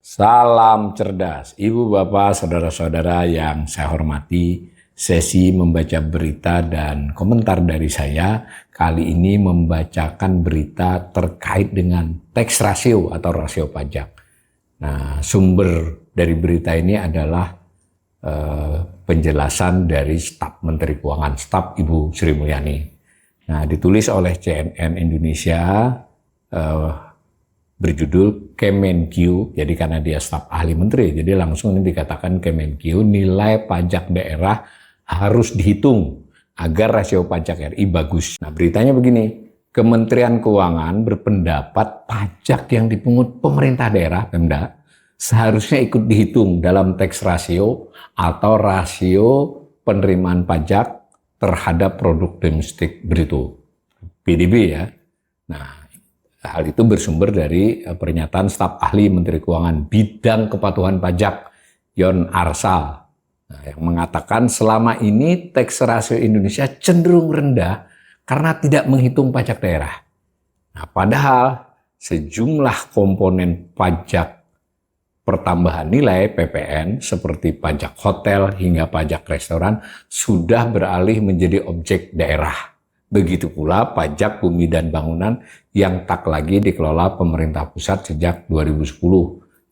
Salam cerdas, Ibu, Bapak, Saudara-saudara yang saya hormati. Sesi membaca berita dan komentar dari saya kali ini membacakan berita terkait dengan tax ratio atau rasio pajak. Nah, sumber dari berita ini adalah penjelasan dari staf Menteri Keuangan, staf Ibu Sri Mulyani. Nah, ditulis oleh CNN Indonesia, berjudul Kemenq, jadi karena dia staf ahli menteri, jadi langsung ini dikatakan Kemenq, nilai pajak daerah harus dihitung agar rasio pajak RI bagus. Nah, beritanya begini, Kementerian Keuangan berpendapat pajak yang dipungut pemerintah daerah, Pemda, seharusnya ikut dihitung dalam tax ratio atau rasio penerimaan pajak terhadap produk domestik bruto, PDB ya. Nah, hal itu bersumber dari pernyataan staf ahli Menteri Keuangan bidang kepatuhan pajak Yon Arsal, yang mengatakan selama ini tax ratio Indonesia cenderung rendah karena tidak menghitung pajak daerah. Nah, padahal sejumlah komponen pajak pertambahan nilai PPN seperti pajak hotel hingga pajak restoran sudah beralih menjadi objek daerah. Begitu pula pajak bumi dan bangunan yang tak lagi dikelola pemerintah pusat sejak 2010.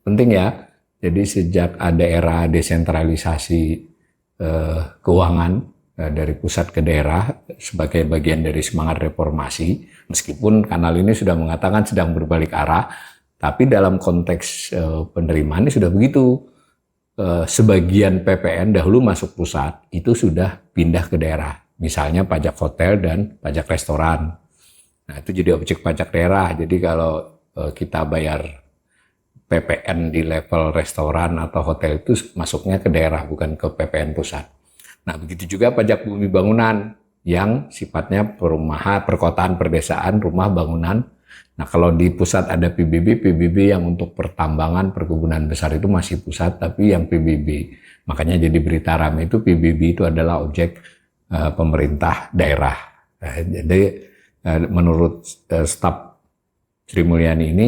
Penting ya, jadi sejak ada era desentralisasi keuangan dari pusat ke daerah sebagai bagian dari semangat reformasi, meskipun kanal ini sudah mengatakan sedang berbalik arah, tapi dalam konteks penerimaan ini sudah begitu. Sebagian PPN dahulu masuk pusat, itu sudah pindah ke daerah. Misalnya pajak hotel dan pajak restoran. Nah, itu jadi objek pajak daerah. Jadi kalau kita bayar PPN di level restoran atau hotel itu masuknya ke daerah, bukan ke PPN pusat. Nah, begitu juga pajak bumi bangunan yang sifatnya perumahan, perkotaan, perdesaan, rumah bangunan. Nah, kalau di pusat ada PBB yang untuk pertambangan, perkebunan besar itu masih pusat, tapi yang PBB. Makanya jadi berita ramai itu PBB itu adalah objek pemerintah daerah. Jadi menurut staf Sri Mulyani ini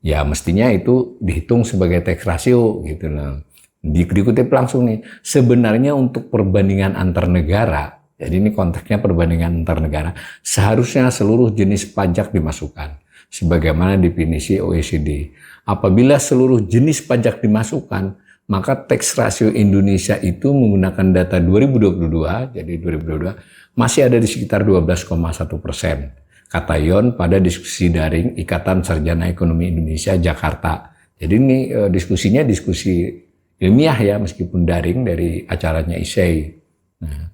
ya mestinya itu dihitung sebagai tax ratio gitu. Nah, dikutip langsung nih, sebenarnya untuk perbandingan antar negara, jadi ini konteksnya perbandingan antar negara, seharusnya seluruh jenis pajak dimasukkan sebagaimana definisi OECD. Apabila seluruh jenis pajak dimasukkan, maka tax ratio Indonesia itu menggunakan data 2022, jadi 2022 masih ada di sekitar 12,1%. Kata Yon pada diskusi daring Ikatan Sarjana Ekonomi Indonesia Jakarta. Jadi ini diskusinya diskusi ilmiah ya, meskipun daring dari acaranya ISEI. Nah,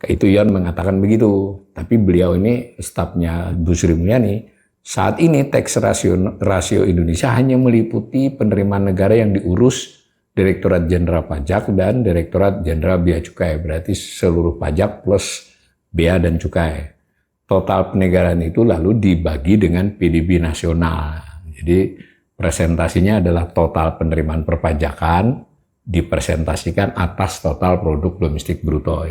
itu Yon mengatakan begitu. Tapi beliau ini stafnya Bu Sri Mulyani. Saat ini tax rasio Indonesia hanya meliputi penerimaan negara yang diurus Direktorat Jenderal Pajak dan Direktorat Jenderal Bea Cukai, berarti seluruh pajak plus bea dan cukai. Total penegaraan itu lalu dibagi dengan PDB nasional. Jadi presentasinya adalah total penerimaan perpajakan dipresentasikan atas total produk domestik bruto.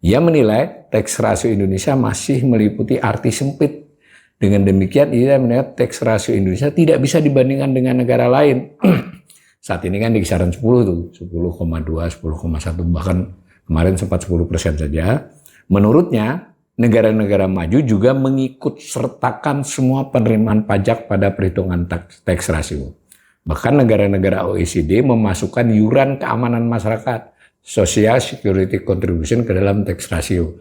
Ia menilai tax ratio Indonesia masih meliputi arti sempit. Dengan demikian, ia menilai tax ratio Indonesia tidak bisa dibandingkan dengan negara lain. Saat ini kan di kisaran 10 tuh, 10,2, 10,1, bahkan kemarin sempat 10% saja. Menurutnya, negara-negara maju juga mengikut sertakan semua penerimaan pajak pada perhitungan tax ratio. Bahkan negara-negara OECD memasukkan iuran keamanan masyarakat, Social Security Contribution ke dalam tax ratio.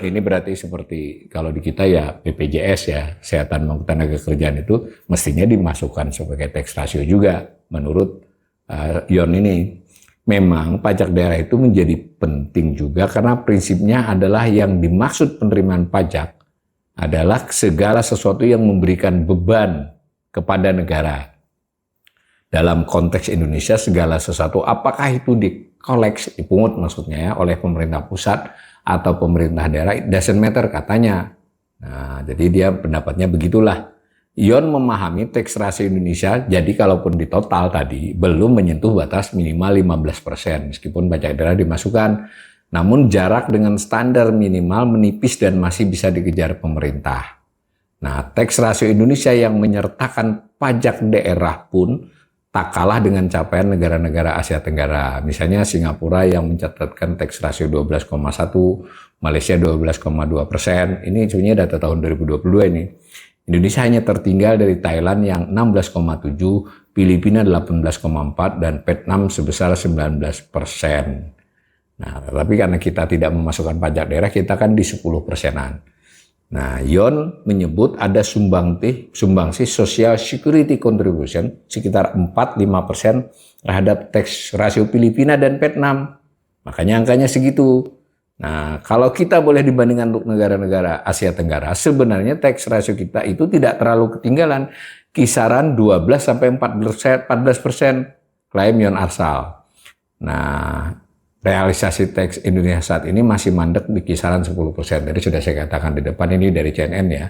Ini berarti seperti kalau di kita ya BPJS ya, Kesehatan maupun Tenaga Kerjaan itu mestinya dimasukkan sebagai tax ratio juga menurut Yon ini. Memang pajak daerah itu menjadi penting juga karena prinsipnya adalah yang dimaksud penerimaan pajak adalah segala sesuatu yang memberikan beban kepada negara. Dalam konteks Indonesia segala sesuatu apakah itu dipungut maksudnya ya oleh pemerintah pusat atau pemerintah daerah, it doesn't matter katanya. Nah, jadi dia pendapatnya begitulah. Yon memahami tax ratio Indonesia, jadi kalaupun di total tadi belum menyentuh batas minimal 15%, meskipun pajak daerah dimasukkan. Namun jarak dengan standar minimal menipis dan masih bisa dikejar pemerintah. Nah, tax ratio Indonesia yang menyertakan pajak daerah pun tak kalah dengan capaian negara-negara Asia Tenggara. Misalnya Singapura yang mencatatkan tax ratio 12,1, Malaysia 12,2%. Ini sebenarnya data tahun 2022 ini. Indonesia hanya tertinggal dari Thailand yang 16,7, Filipina 18,4, dan Vietnam sebesar 19%. Nah, tapi karena kita tidak memasukkan pajak daerah, kita kan di 10%-an. Nah, Yon menyebut ada sumbangsi Social Security Contribution sekitar 4-5% terhadap tax rasio Filipina dan Vietnam. Makanya angkanya segitu. Nah, kalau kita boleh dibandingkan untuk negara-negara Asia Tenggara, sebenarnya tax ratio kita itu tidak terlalu ketinggalan, kisaran 12-14%, klaim Yon Arsal. Nah, realisasi tax Indonesia saat ini masih mandek di kisaran 10%. Jadi sudah saya katakan di depan ini dari CNN ya.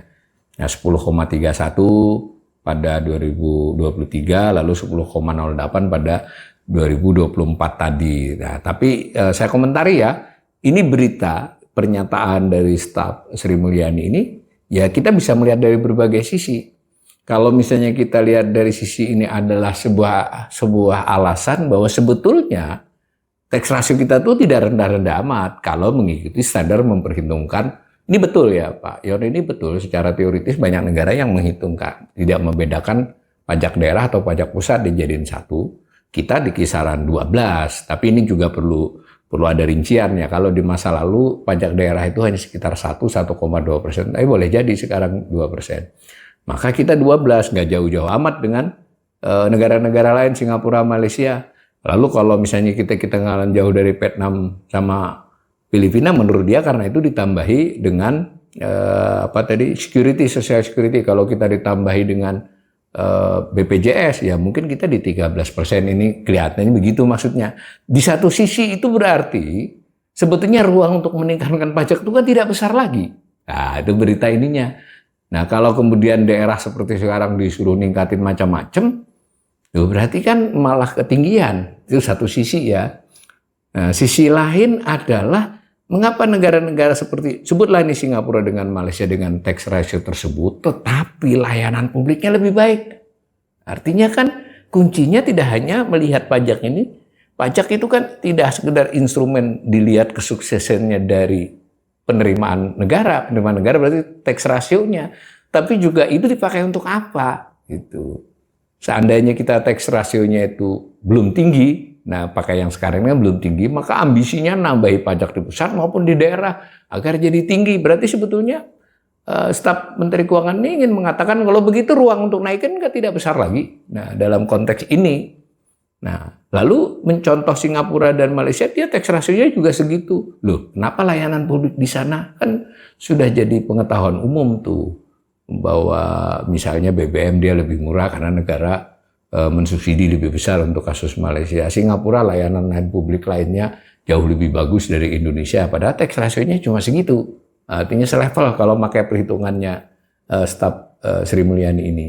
Nah, 10,31 pada 2023, lalu 10,08 pada 2024 tadi. Nah, tapi saya komentari ya, ini berita pernyataan dari staf Sri Mulyani ini, ya kita bisa melihat dari berbagai sisi. Kalau misalnya kita lihat dari sisi ini adalah sebuah alasan bahwa sebetulnya tax ratio kita tuh tidak rendah-rendah amat kalau mengikuti standar memperhitungkan. Ini betul ya Pak Yon, ini betul secara teoritis banyak negara yang menghitungkan, tidak membedakan pajak daerah atau pajak pusat dijadiin satu. Kita di kisaran 12, tapi ini juga perlu ada rinciannya. Kalau di masa lalu pajak daerah itu hanya sekitar 1,2%, tapi boleh jadi sekarang 2%. Maka kita 12, nggak jauh-jauh amat dengan negara-negara lain, Singapura, Malaysia. Lalu kalau misalnya kita ketinggalan jauh dari Vietnam sama Filipina, menurut dia karena itu ditambahi dengan security, social security. Kalau kita ditambahi dengan BPJS, ya mungkin kita di 13%, ini kelihatannya begitu maksudnya. Di satu sisi itu berarti sebetulnya ruang untuk meningkatkan pajak itu kan tidak besar lagi. Nah, itu berita ininya. Nah, kalau kemudian daerah seperti sekarang disuruh ningkatin macam-macam, itu berarti kan malah ketinggian. Itu satu sisi ya. Nah, sisi lain adalah mengapa negara-negara seperti, sebutlah ini Singapura dengan Malaysia dengan tax ratio tersebut, tetapi layanan publiknya lebih baik. Artinya kan kuncinya tidak hanya melihat pajak ini. Pajak itu kan tidak sekedar instrumen dilihat kesuksesannya dari penerimaan negara. Penerimaan negara berarti tax ratio-nya. Tapi juga itu dipakai untuk apa? Gitu. Seandainya kita tax ratio-nya itu belum tinggi, nah, pakai yang sekarang ini belum tinggi, maka ambisinya nambahi pajak di pusat maupun di daerah agar jadi tinggi. Berarti sebetulnya staf Menteri Keuangan ini ingin mengatakan kalau begitu ruang untuk naikkan tidak besar lagi. Nah, dalam konteks ini, nah, lalu mencontoh Singapura dan Malaysia, dia tax ratio-nya juga segitu. Loh, kenapa layanan publik di sana kan sudah jadi pengetahuan umum tuh bahwa misalnya BBM dia lebih murah karena negara mensubsidi lebih besar untuk kasus Malaysia. Singapura layanan publik lainnya jauh lebih bagus dari Indonesia, padahal tax ratio-nya cuma segitu. Artinya selevel kalau pakai perhitungannya staf Sri Mulyani ini.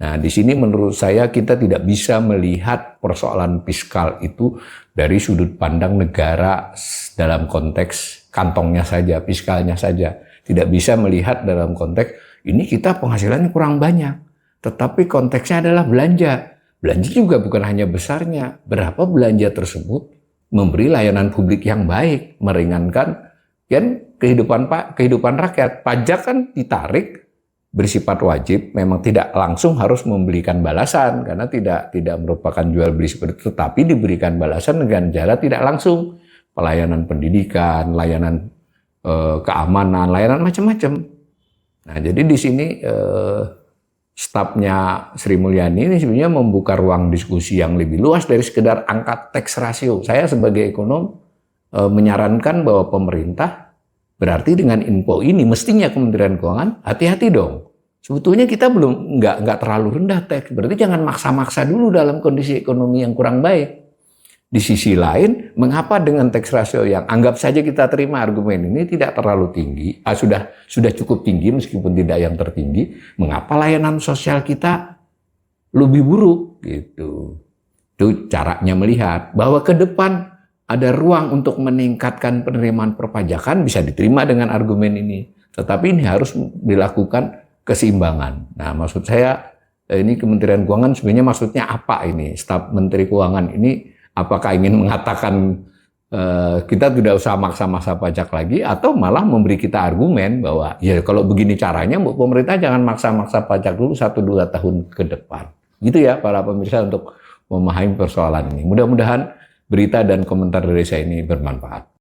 Nah, di sini menurut saya kita tidak bisa melihat persoalan fiskal itu dari sudut pandang negara dalam konteks kantongnya saja, fiskalnya saja. Tidak bisa melihat dalam konteks ini kita penghasilannya kurang banyak. Tetapi konteksnya adalah belanja. Belanja juga bukan hanya besarnya. Berapa belanja tersebut memberi layanan publik yang baik, meringankan kan kehidupan rakyat. Pajak kan ditarik bersifat wajib, memang tidak langsung harus memberikan balasan karena tidak merupakan jual beli seperti itu, tapi diberikan balasan dengan cara tidak langsung. Pelayanan pendidikan, layanan keamanan, layanan macam-macam. Nah, jadi di sini stafnya Sri Mulyani ini sebenarnya membuka ruang diskusi yang lebih luas dari sekedar angka tax ratio. Saya sebagai ekonom menyarankan bahwa pemerintah berarti dengan info ini mestinya Kementerian Keuangan hati-hati dong. Sebetulnya kita belum nggak terlalu rendah tax, berarti jangan maksa-maksa dulu dalam kondisi ekonomi yang kurang baik. Di sisi lain, mengapa dengan tax ratio yang anggap saja kita terima argumen ini tidak terlalu tinggi, sudah cukup tinggi meskipun tidak yang tertinggi, mengapa layanan sosial kita lebih buruk gitu. Itu caranya melihat bahwa ke depan ada ruang untuk meningkatkan penerimaan perpajakan, bisa diterima dengan argumen ini. Tetapi ini harus dilakukan keseimbangan. Nah, maksud saya, ini Kementerian Keuangan sebenarnya maksudnya apa ini? Staf Menteri Keuangan ini apakah ingin mengatakan kita tidak usah maksa-maksa pajak lagi, atau malah memberi kita argumen bahwa ya kalau begini caranya, pemerintah jangan maksa-maksa pajak dulu 1-2 tahun ke depan. Gitu ya para pemirsa, untuk memahami persoalan ini. Mudah-mudahan berita dan komentar dari saya ini bermanfaat.